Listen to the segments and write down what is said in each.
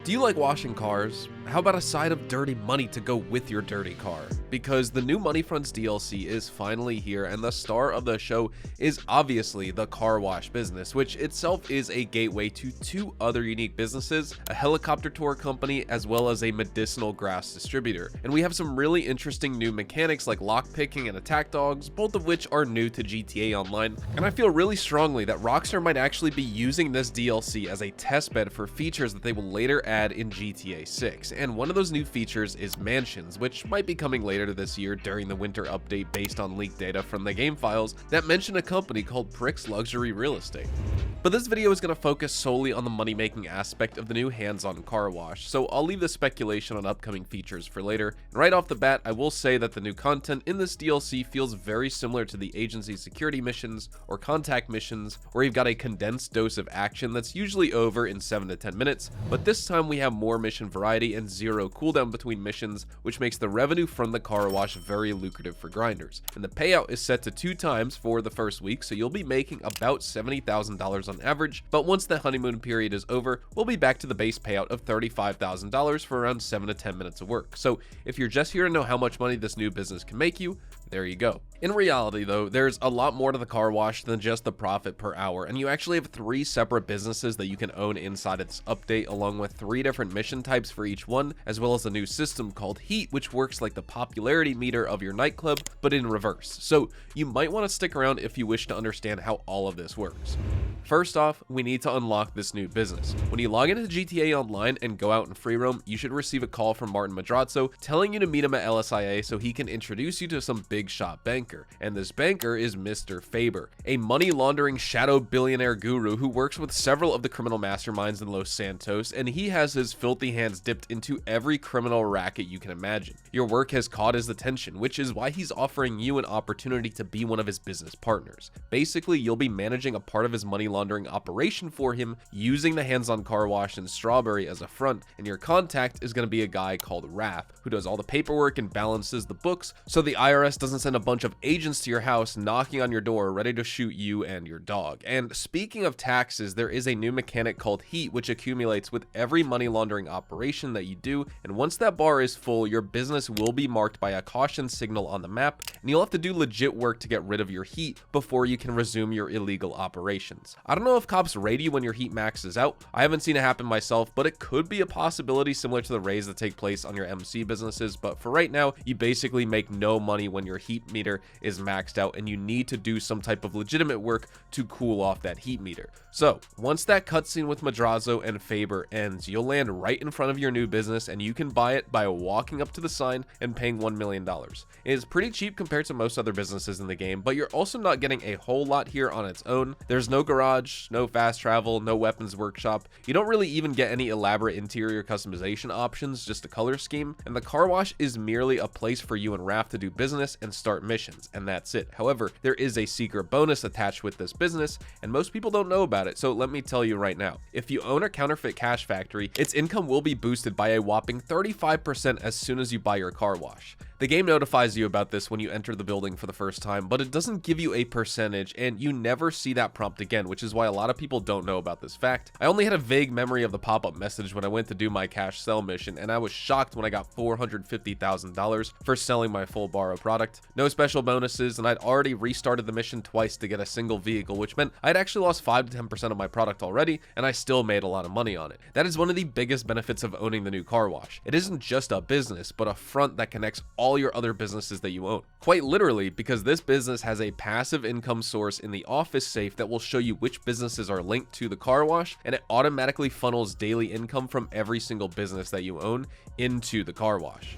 Do you like washing cars? How about a side of dirty money to go with your dirty car? Because the new Money Fronts DLC is finally here, and the star of the show is obviously the car wash business, which itself is a gateway to two other unique businesses, a helicopter tour company as well as a medicinal grass distributor. And we have some really interesting new mechanics like lockpicking and attack dogs, both of which are new to GTA Online. And I feel really strongly that Rockstar might actually be using this DLC as a testbed for features that they will later add in GTA 6. And one of those new features is mansions, which might be coming later this year during the winter update based on leaked data from the game files that mention a company called Prick's Luxury Real Estate. But this video is going to focus solely on the money-making aspect of the new hands-on car wash, so I'll leave the speculation on upcoming features for later. And right off the bat, I will say that the new content in this DLC feels very similar to the agency security missions or contact missions, where you've got a condensed dose of action that's usually over in 7 to 10 minutes, but this time we have more mission variety and zero cooldown between missions, which makes the revenue from the car wash very lucrative for grinders. And the payout is set to 2 times for the first week, so you'll be making about $70,000 on average, but once the honeymoon period is over, we'll be back to the base payout of $35,000 for around 7 to 10 minutes of work. So if you're just here to know how much money this new business can make you, there you go. In reality though, there's a lot more to the car wash than just the profit per hour, and you actually have 3 separate businesses that you can own inside of this update, along with 3 different mission types for each one, as well as a new system called Heat, which works like the popularity meter of your nightclub, but in reverse. So you might want to stick around if you wish to understand how all of this works. First off, we need to unlock this new business. When you log into GTA Online and go out in free roam, you should receive a call from Martin Madrazo telling you to meet him at LSIA so he can introduce you to some big shot banker. And this banker is Mr. Faber, a money laundering shadow billionaire guru who works with several of the criminal masterminds in Los Santos, and he has his filthy hands dipped into every criminal racket you can imagine. Your work has caught his attention, which is why he's offering you an opportunity to be one of his business partners. Basically, you'll be managing a part of his money laundering operation for him, using the hands-on car wash and Strawberry as a front, and your contact is going to be a guy called Raph, who does all the paperwork and balances the books so the IRS doesn't send a bunch of agents to your house knocking on your door ready to shoot you and your dog. And speaking of taxes, there is a new mechanic called Heat, which accumulates with every money laundering operation that you do, and once that bar is full, your business will be marked by a caution signal on the map, and you'll have to do legit work to get rid of your heat before you can resume your illegal operations. I don't know if cops raid you when your heat maxes out. I haven't seen it happen myself, but it could be a possibility similar to the raids that take place on your MC businesses. But for right now, you basically make no money when your heat meter is maxed out, and you need to do some type of legitimate work to cool off that heat meter. So once that cutscene with Madrazo and Faber ends, you'll land right in front of your new business, and you can buy it by walking up to the sign and paying $1 million. It is pretty cheap compared to most other businesses in the game, but you're also not getting a whole lot here on its own. There's no garage, no fast travel, no weapons workshop. You don't really even get any elaborate interior customization options, just a color scheme, and the car wash is merely a place for you and Raph to do business and start missions, and that's it. However, there is a secret bonus attached with this business, and most people don't know about it, so let me tell you right now. If you own a counterfeit cash factory, its income will be boosted by a whopping 35% as soon as you buy your car wash. The game notifies you about this when you enter the building for the first time, but it doesn't give you a percentage, and you never see that prompt again, which is why a lot of people don't know about this fact. I only had a vague memory of the pop-up message when I went to do my cash sell mission, and I was shocked when I got $450,000 for selling my full bar of product. No special bonuses, and I'd already restarted the mission twice to get a single vehicle, which meant I'd actually lost 5 to 10% of my product already, and I still made a lot of money on it. That is one of the biggest benefits of owning the new car wash. It isn't just a business, but a front that connects all your other businesses that you own. Quite literally, because this business has a passive income source in the office safe that will show you which businesses are linked to the car wash, and it automatically funnels daily income from every single business that you own into the car wash.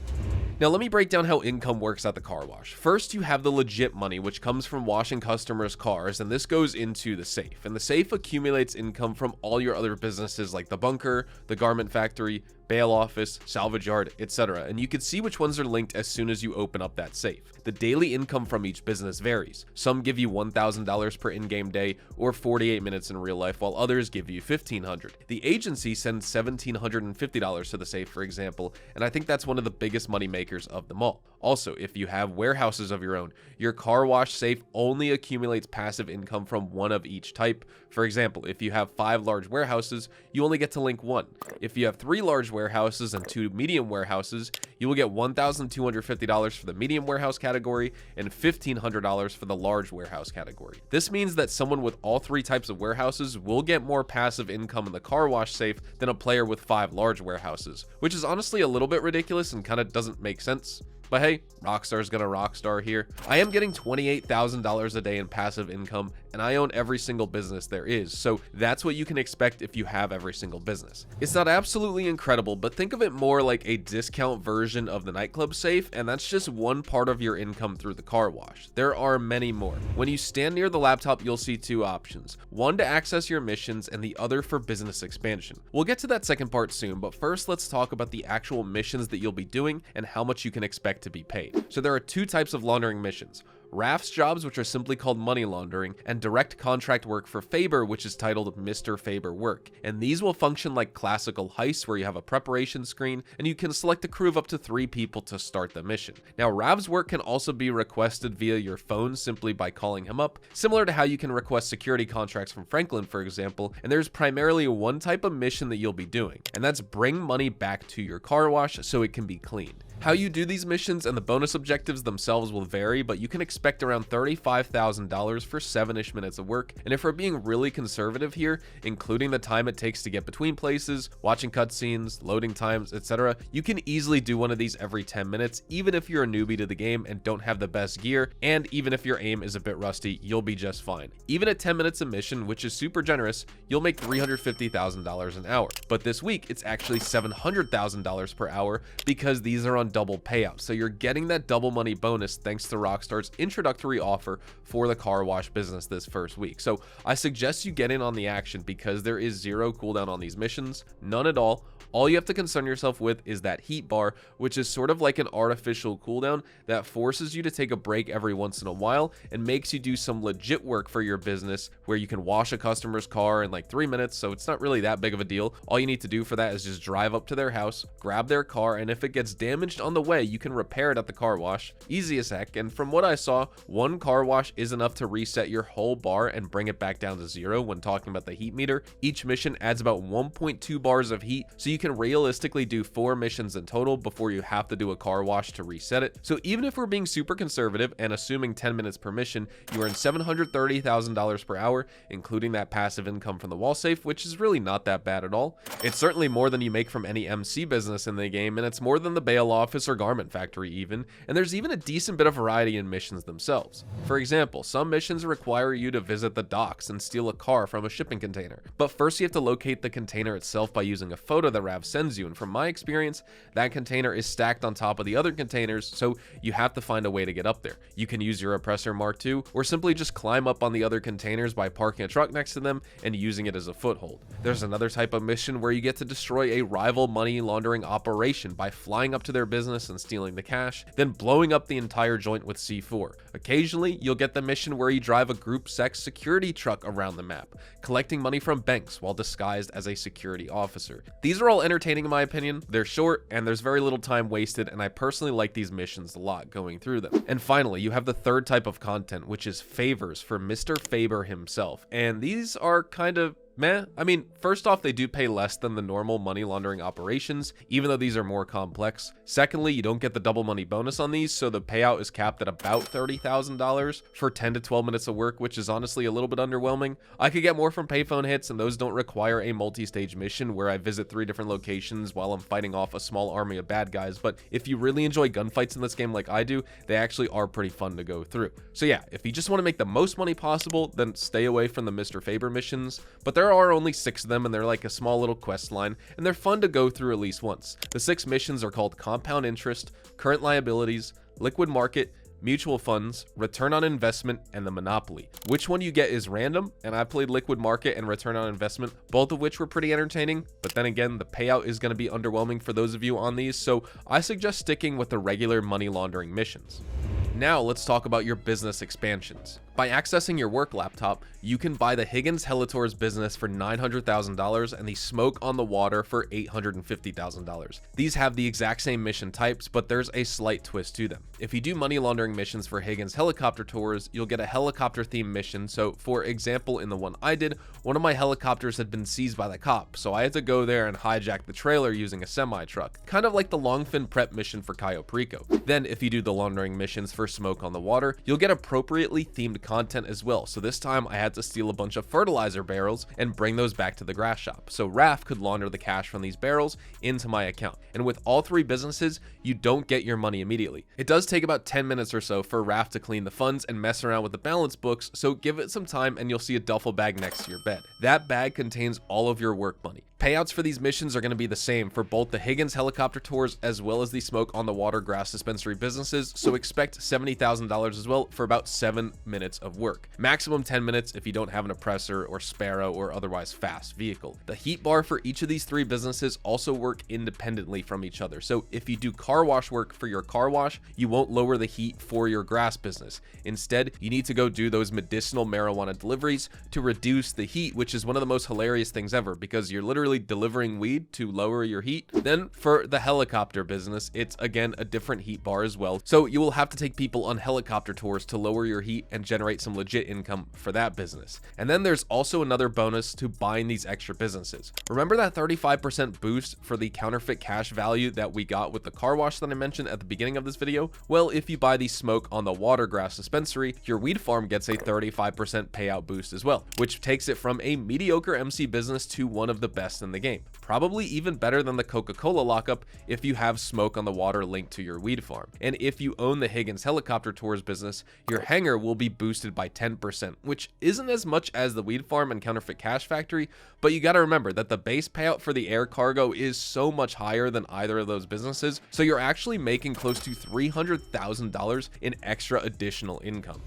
Now let me break down how income works at the car wash. First, you have the legit money, which comes from washing customers' cars, and this goes into the safe. And the safe accumulates income from all your other businesses like the bunker, the garment factory, bail office, salvage yard, etc. And you can see which ones are linked as soon as you open up that safe. The daily income from each business varies. Some give you $1,000 per in-game day or 48 minutes in real life, while others give you $1,500. The agency sends $1,750 to the safe, for example, and I think that's one of the biggest money makers of them all. Also, if you have warehouses of your own, your car wash safe only accumulates passive income from one of each type. For example, if you have 5 large warehouses, you only get to link 1. If you have 3 large warehouses and 2 medium warehouses, you will get $1,250 for the medium warehouse category and $1,500 for the large warehouse category. This means that someone with all 3 types of warehouses will get more passive income in the car wash safe than a player with 5 large warehouses, which is honestly a little bit ridiculous and kind of doesn't make sense. But hey, Rockstar's gonna rockstar here. I am getting $28,000 a day in passive income, and I own every single business there is, so that's what you can expect if you have every single business. It's not absolutely incredible, but think of it more like a discount version of the nightclub safe, and that's just one part of your income through the car wash. There are many more. When you stand near the laptop, you'll see 2 options. One to access your missions, and the other for business expansion. We'll get to that second part soon, but first let's talk about the actual missions that you'll be doing and how much you can expect to be paid. So there are 2 types of laundering missions: Rafts jobs, which are simply called money laundering, and direct contract work for Faber, which is titled Mr. Faber work. And these will function like classical heists, where you have a preparation screen and you can select a crew of up to 3 people to start the mission. Now, Rav's work can also be requested via your phone simply by calling him up, similar to how you can request security contracts from Franklin, for example. And there's primarily one type of mission that you'll be doing, and that's bring money back to your car wash so it can be cleaned. How you do these missions and the bonus objectives themselves will vary, but you can expect around $35,000 for 7-ish minutes of work. And if we're being really conservative here, including the time it takes to get between places, watching cutscenes, loading times, etc., you can easily do one of these every 10 minutes, even if you're a newbie to the game and don't have the best gear, and even if your aim is a bit rusty, you'll be just fine. Even at 10 minutes a mission, which is super generous, you'll make $350,000 an hour. But this week, it's actually $700,000 per hour because these are on double payout, so you're getting that double money bonus thanks to Rockstar's introductory offer for the car wash business this first week. So I suggest you get in on the action because there is 0 cooldown on these missions, none at all. All you have to concern yourself with is that heat bar, which is sort of like an artificial cooldown that forces you to take a break every once in a while and makes you do some legit work for your business, where you can wash a customer's car in like 3 minutes, so it's not really that big of a deal. All you need to do for that is just drive up to their house, grab their car, and if it gets damaged on the way, you can repair it at the car wash. Easy as heck, and from what I saw, 1 car wash is enough to reset your whole bar and bring it back down to 0 when talking about the heat meter. Each mission adds about 1.2 bars of heat, so you can realistically do 4 missions in total before you have to do a car wash to reset it. So even if we're being super conservative and assuming 10 minutes per mission, you earn $730,000 per hour, including that passive income from the wall safe, which is really not that bad at all. It's certainly more than you make from any MC business in the game, and it's more than the bail office or garment factory even, and there's even a decent bit of variety in missions themselves. For example, some missions require you to visit the docks and steal a car from a shipping container, but first you have to locate the container itself by using a photo that Rav sends you, and from my experience, that container is stacked on top of the other containers, so you have to find a way to get up there. You can use your oppressor Mark II, or simply just climb up on the other containers by parking a truck next to them and using it as a foothold. There's another type of mission where you get to destroy a rival money laundering operation by flying up to their business and stealing the cash, then blowing up the entire joint with C4. Occasionally, you'll get the mission where you drive a group sex security truck around the map, collecting money from banks while disguised as a security officer. These are all entertaining in my opinion. They're short and there's very little time wasted, and I personally like these missions a lot going through them. And finally, you have the third type of content, which is favors for Mr. Faber himself, and these are kind of meh. I mean, first off, they do pay less than the normal money laundering operations, even though these are more complex. Secondly, you don't get the double money bonus on these, so the payout is capped at about $30,000 for 10 to 12 minutes of work, which is honestly a little bit underwhelming. I could get more from payphone hits, and those don't require a multi-stage mission where I visit 3 different locations while I'm fighting off a small army of bad guys, but if you really enjoy gunfights in this game like I do, they actually are pretty fun to go through. So yeah, if you just want to make the most money possible, then stay away from the Mr. Faber missions, but there are only 6 of them, and they're like a small little quest line, and they're fun to go through at least once. The 6 missions are called Compound Interest, Current Liabilities, Liquid Market, Mutual Funds, Return on Investment, and the Monopoly. Which one you get is random, and I played Liquid Market and Return on Investment, both of which were pretty entertaining, but then again, the payout is going to be underwhelming for those of you on these, so I suggest sticking with the regular money laundering missions. Now let's talk about your business expansions. By accessing your work laptop, you can buy the Higgins Helator's business for $900,000 and the Smoke on the Water for $850,000. These have the exact same mission types, but there's a slight twist to them. If you do money laundering missions for Higgins helicopter tours, you'll get a helicopter themed mission. So for example, in the one I did, one of my helicopters had been seized by the cops, so I had to go there and hijack the trailer using a semi-truck, kind of like the Longfin prep mission for Cayo Perico. Then if you do the laundering missions for Smoke on the Water, you'll get appropriately themed content as well. So this time I had to steal a bunch of fertilizer barrels and bring those back to the grass shop, so Raph could launder the cash from these barrels into my account. And with all three businesses, you don't get your money immediately. It does take about 10 minutes or so for Raph to clean the funds and mess around with the balance books, so give it some time and you'll see a duffel bag next to your bed. That bag contains all of your work money. Payouts for these missions are going to be the same for both the Higgins helicopter tours as well as the Smoke on the Water grass dispensary businesses, so expect $70,000 as well for about 7 minutes of work. Maximum 10 minutes if you don't have an oppressor or Sparrow or otherwise fast vehicle. The heat bar for each of these three businesses also work independently from each other, so if you do car wash work for your car wash, you won't lower the heat for your grass business. Instead, you need to go do those medicinal marijuana deliveries to reduce the heat, which is one of the most hilarious things ever because you're literally delivering weed to lower your heat. Then for the helicopter business, it's again a different heat bar as well, so you will have to take people on helicopter tours to lower your heat and generate some legit income for that business. And then there's also another bonus to buying these extra businesses. Remember that 35% boost for the counterfeit cash value that we got with the car wash that I mentioned at the beginning of this video? Well, if you buy the Smoke on the Water grass dispensary, your weed farm gets a 35% payout boost as well, which takes it from a mediocre MC business to one of the best in the game. Probably even better than the Coca-Cola lockup if you have Smoke on the Water linked to your weed farm. And if you own the Higgins helicopter tours business, your hangar will be boosted by 10%, which isn't as much as the weed farm and counterfeit cash factory, but you got to remember that the base payout for the air cargo is so much higher than either of those businesses, so you're actually making close to $300,000 in extra additional income.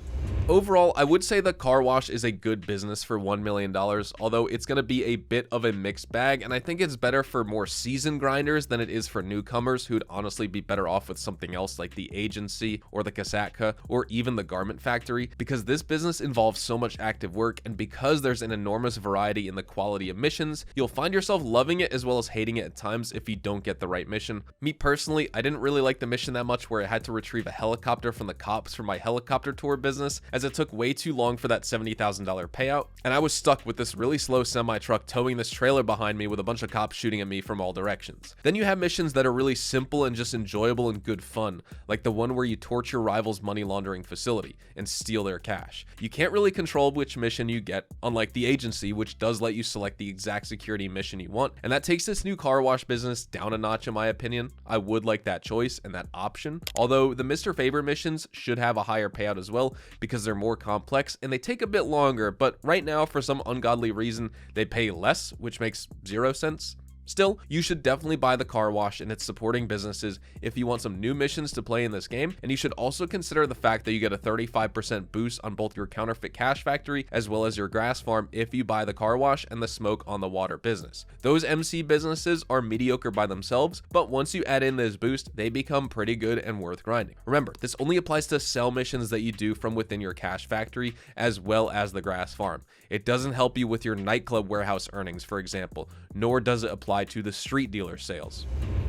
Overall, I would say the car wash is a good business for $1 million, although it's going to be a bit of a mixed bag, and I think it's better for more seasoned grinders than it is for newcomers who'd honestly be better off with something else like the agency or the Kasatka or even the garment factory, because this business involves so much active work, and because there's an enormous variety in the quality of missions, you'll find yourself loving it as well as hating it at times if you don't get the right mission. Me personally, I didn't really like the mission that much where I had to retrieve a helicopter from the cops for my helicopter tour business, as it took way too long for that $70,000 payout, and I was stuck with this really slow semi-truck towing this trailer behind me with a bunch of cops shooting at me from all directions. Then you have missions that are really simple and just enjoyable and good fun, like the one where you torch your rival's money laundering facility and steal their cash. You can't really control which mission you get, unlike the agency, which does let you select the exact security mission you want, and that takes this new car wash business down a notch in my opinion. I would like that choice and that option, although the Mr. Faber missions should have a higher payout as well because they're more complex and they take a bit longer, but right now for some ungodly reason they pay less, which makes 0 sense. Still, you should definitely buy the car wash and its supporting businesses if you want some new missions to play in this game, and you should also consider the fact that you get a 35% boost on both your counterfeit cash factory as well as your grass farm if you buy the car wash and the Smoke on the Water business. Those MC businesses are mediocre by themselves, but once you add in this boost, they become pretty good and worth grinding. Remember, this only applies to sell missions that you do from within your cash factory as well as the grass farm. It doesn't help you with your nightclub warehouse earnings, for example, nor does it apply to the street dealer sales.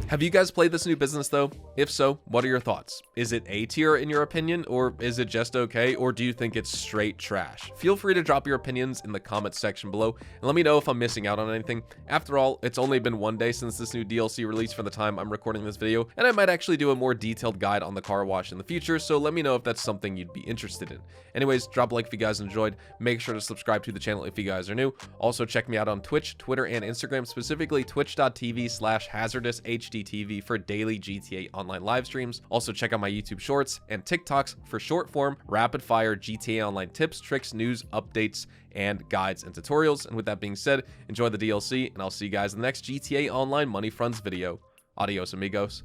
Have you guys played this new business though? If so, what are your thoughts? Is it A tier in your opinion, or is it just okay, or do you think it's straight trash? Feel free to drop your opinions in the comments section below and let me know if I'm missing out on anything. After all, it's only been one day since this new DLC released for the time I'm recording this video, and I might actually do a more detailed guide on the car wash in the future, so let me know if that's something you'd be interested in. Anyways, drop a like if you guys enjoyed, make sure to subscribe to the channel if you guys are new. Also check me out on Twitch, Twitter, and Instagram, specifically twitch.tv/hazardoushdtv for daily GTA Online live streams. Also check out my YouTube shorts and TikToks for short form, rapid fire GTA Online tips, tricks, news, updates, and guides and tutorials. And with that being said, enjoy the DLC, and I'll see you guys in the next GTA Online Money Fronts video. Adios, amigos.